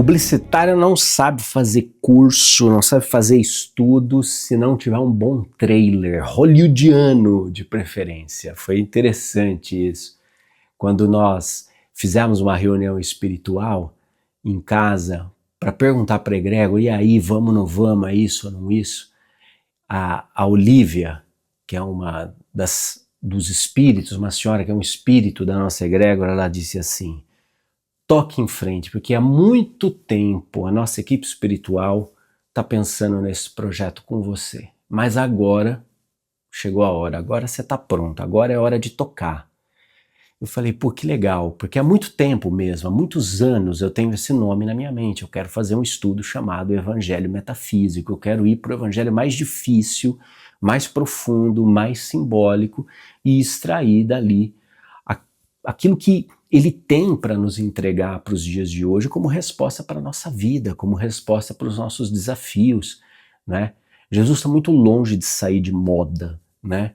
Publicitário não sabe fazer curso, não sabe fazer estudos se não tiver um bom trailer, hollywoodiano de preferência. Foi interessante isso. Quando nós fizemos uma reunião espiritual em casa para perguntar para a egrégora, e aí, vamos ou não vamos, é isso ou não isso? A Olívia, que é uma dos espíritos, uma senhora que é um espírito da nossa egrégora, ela disse assim: toque em frente, porque há muito tempo a nossa equipe espiritual está pensando nesse projeto com você. Mas agora chegou a hora, agora você está pronto, agora é hora de tocar. Eu falei, pô, que legal, porque há muito tempo mesmo, há muitos anos eu tenho esse nome na minha mente. Eu quero fazer um estudo chamado Evangelho Metafísico, eu quero ir para o evangelho mais difícil, mais profundo, mais simbólico e extrair dali aquilo que ele tem para nos entregar para os dias de hoje como resposta para a nossa vida, como resposta para os nossos desafios, né? Jesus está muito longe de sair de moda, né?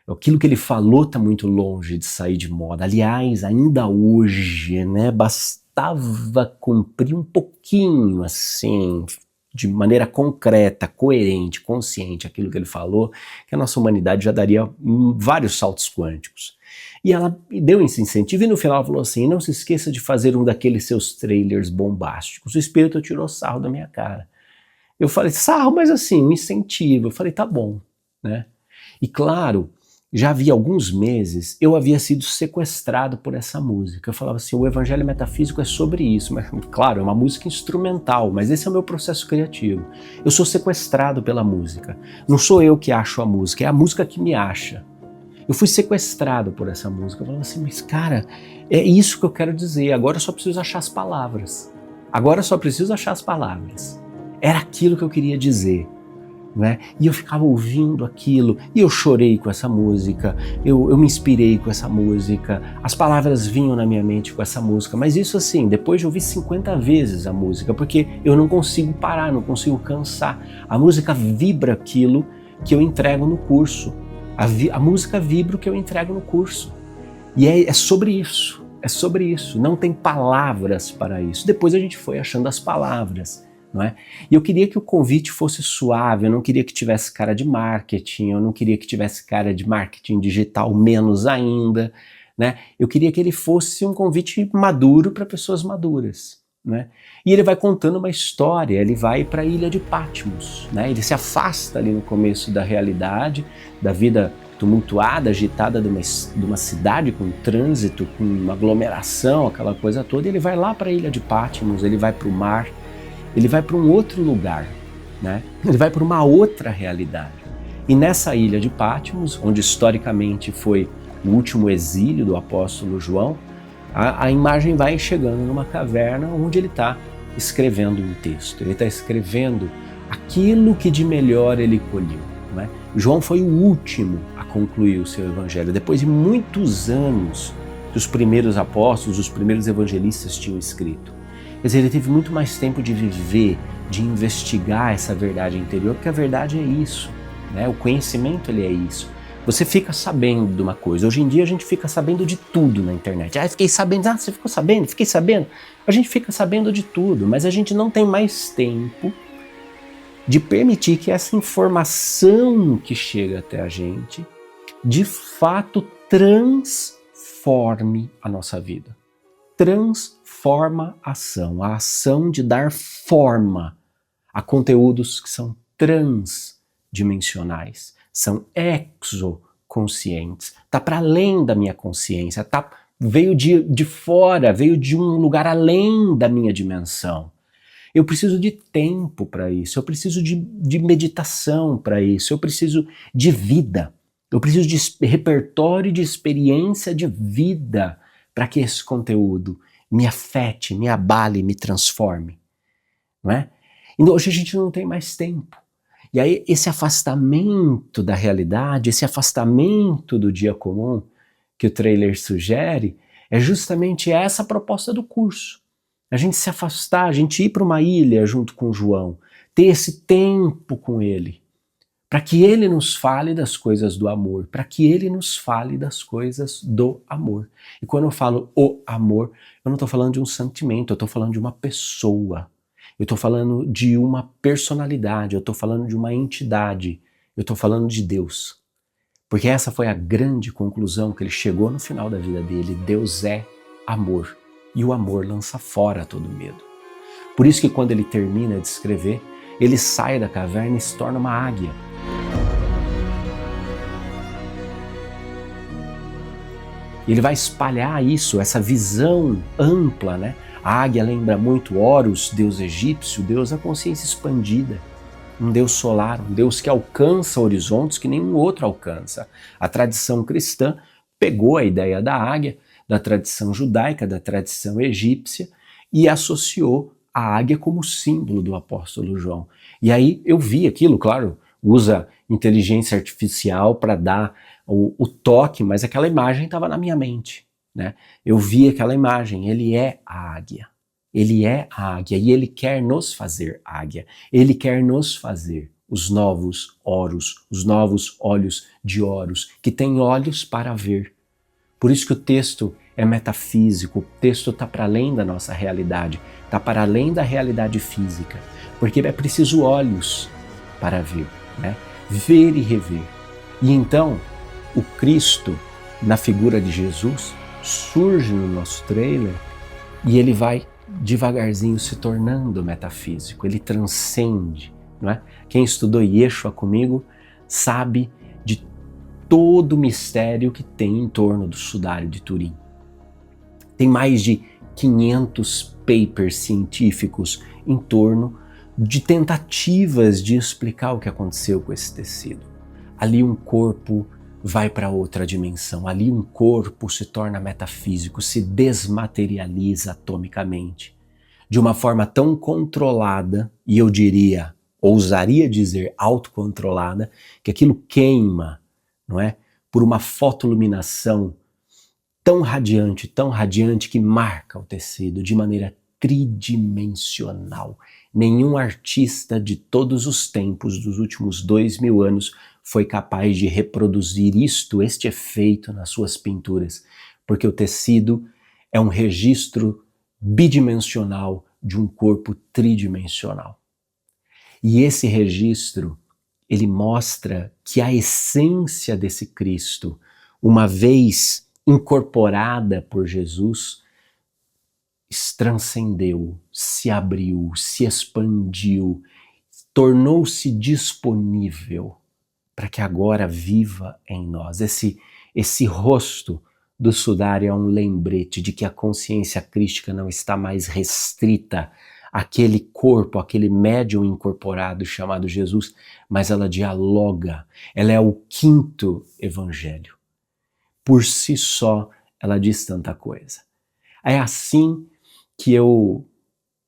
Aquilo que ele falou está muito longe de sair de moda. Aliás, ainda hoje, né, bastava cumprir um pouquinho assim, de maneira concreta, coerente, consciente, aquilo que ele falou, que a nossa humanidade já daria vários saltos quânticos. E ela deu esse incentivo e no final ela falou assim: não se esqueça de fazer um daqueles seus trailers bombásticos. O espírito tirou sarro da minha cara. Eu falei, sarro, mas assim, um incentivo. Eu falei, tá bom, né? E claro, já havia alguns meses eu havia sido sequestrado por essa música. Eu falava assim, o Evangelho Metafísico é sobre isso, mas claro, é uma música instrumental, mas esse é o meu processo criativo. Eu sou sequestrado pela música. Não sou eu que acho a música, é a música que me acha. Eu fui sequestrado por essa música. Eu falava assim, mas cara, é isso que eu quero dizer, agora eu só preciso achar as palavras. Agora eu só preciso achar as palavras. Era aquilo que eu queria dizer. Né? E eu ficava ouvindo aquilo, e eu chorei com essa música, eu me inspirei com essa música, as palavras vinham na minha mente com essa música, mas isso assim, depois de ouvir 50 vezes a música, porque eu não consigo parar, não consigo cansar. A música vibra aquilo que eu entrego no curso, a música vibra o que eu entrego no curso, e é sobre isso, não tem palavras para isso. Depois a gente foi achando as palavras. Não é? E eu queria que o convite fosse suave, eu não queria que tivesse cara de marketing, eu não queria que tivesse cara de marketing digital, menos ainda, né? Eu queria que ele fosse um convite maduro para pessoas maduras, né? E ele vai contando uma história, ele vai para a ilha de Patmos, né? Ele se afasta ali no começo da realidade, da vida tumultuada, agitada de uma cidade com trânsito, com aglomeração, aquela coisa toda, e ele vai lá para a ilha de Patmos, ele vai para o mar, ele vai para um outro lugar, né? Ele vai para uma outra realidade. E nessa ilha de Patmos, onde historicamente foi o último exílio do apóstolo João, a imagem vai chegando numa caverna onde ele está escrevendo um texto. Ele está escrevendo aquilo que de melhor ele colheu, né? João foi o último a concluir o seu evangelho. Depois de muitos anos que os primeiros apóstolos, os primeiros evangelistas tinham escrito. Quer dizer, ele teve muito mais tempo de viver, de investigar essa verdade interior, porque a verdade é isso, né? O conhecimento, ele é isso. Você fica sabendo de uma coisa. Hoje em dia a gente fica sabendo de tudo na internet. Ah, fiquei sabendo. Ah, você ficou sabendo? Fiquei sabendo. A gente fica sabendo de tudo, mas a gente não tem mais tempo de permitir que essa informação que chega até a gente, de fato, transforme a nossa vida. Transforma a ação de dar forma a conteúdos que são transdimensionais, são exoconscientes, está para além da minha consciência, veio de fora, veio de um lugar além da minha dimensão. Eu preciso de tempo para isso, eu preciso de meditação para isso, eu preciso de vida, eu preciso de repertório de experiência de vida para que esse conteúdo me afete, me abale, me transforme, não é? E hoje a gente não tem mais tempo. E aí esse afastamento da realidade, esse afastamento do dia comum que o trailer sugere, é justamente essa a proposta do curso. A gente se afastar, a gente ir para uma ilha junto com o João, ter esse tempo com ele, para que ele nos fale das coisas do amor, para que ele nos fale das coisas do amor. E quando eu falo o amor, eu não estou falando de um sentimento, eu estou falando de uma pessoa. eu estou falando de uma personalidade, eu estou falando de uma entidade, eu estou falando de Deus. Porque essa foi a grande conclusão que ele chegou no final da vida dele. Deus é amor. E o amor lança fora todo medo. Por isso que quando ele termina de escrever, ele sai da caverna e se torna uma águia. E ele vai espalhar isso, essa visão ampla, né? A águia lembra muito Horus, deus egípcio, deus da consciência expandida. Um Deus solar, um Deus que alcança horizontes que nenhum outro alcança. A tradição cristã pegou a ideia da águia, da tradição judaica, da tradição egípcia, e associou a águia como símbolo do apóstolo João. E aí eu vi aquilo, claro, usa inteligência artificial para dar o toque, mas aquela imagem estava na minha mente, né? Eu vi aquela imagem, ele é a águia. Ele é a águia e ele quer nos fazer águia. Ele quer nos fazer os novos Horus, os novos olhos de Horus, que têm olhos para ver. Por isso que o texto é metafísico, o texto está para além da nossa realidade, está para além da realidade física, porque é preciso olhos para ver, né? Ver e rever. E então, o Cristo, na figura de Jesus, surge no nosso trailer e ele vai devagarzinho se tornando metafísico, ele transcende, não é? Quem estudou Yeshua comigo sabe de todo o mistério que tem em torno do sudário de Turim. Tem mais de 500 papers científicos em torno de tentativas de explicar o que aconteceu com esse tecido. Ali um corpo vai para outra dimensão, ali um corpo se torna metafísico, se desmaterializa atomicamente, de uma forma tão controlada, e eu diria, ousaria dizer autocontrolada, que aquilo queima, não é? Por uma fotoluminação tão radiante, que marca o tecido de maneira tridimensional. Nenhum artista de todos os tempos, dos últimos 2000 anos, foi capaz de reproduzir este efeito nas suas pinturas, porque o tecido é um registro bidimensional de um corpo tridimensional. E esse registro, ele mostra que a essência desse Cristo, uma vez incorporada por Jesus, transcendeu, se abriu, se expandiu, tornou-se disponível para que agora viva em nós. Esse rosto do sudário é um lembrete de que a consciência crística não está mais restrita àquele corpo, àquele médium incorporado chamado Jesus, mas ela dialoga, ela é o quinto evangelho. Por si só, ela diz tanta coisa. É assim que eu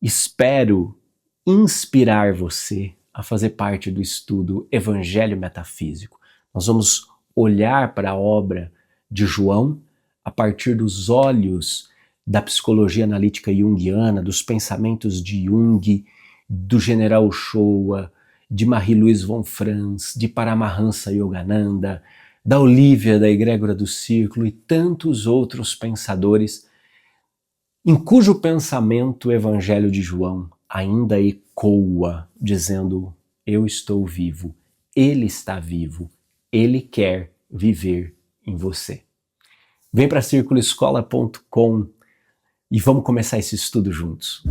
espero inspirar você a fazer parte do estudo Evangelho Metafísico. Nós vamos olhar para a obra de João a partir dos olhos da psicologia analítica junguiana, dos pensamentos de Jung, do General Ochoa, de Marie-Louise von Franz, de Paramahansa Yogananda, da Olívia da Egrégora do Círculo e tantos outros pensadores em cujo pensamento o Evangelho de João ainda ecoa, dizendo: eu estou vivo, ele está vivo, ele quer viver em você. Vem para circuloescola.com e vamos começar esse estudo juntos.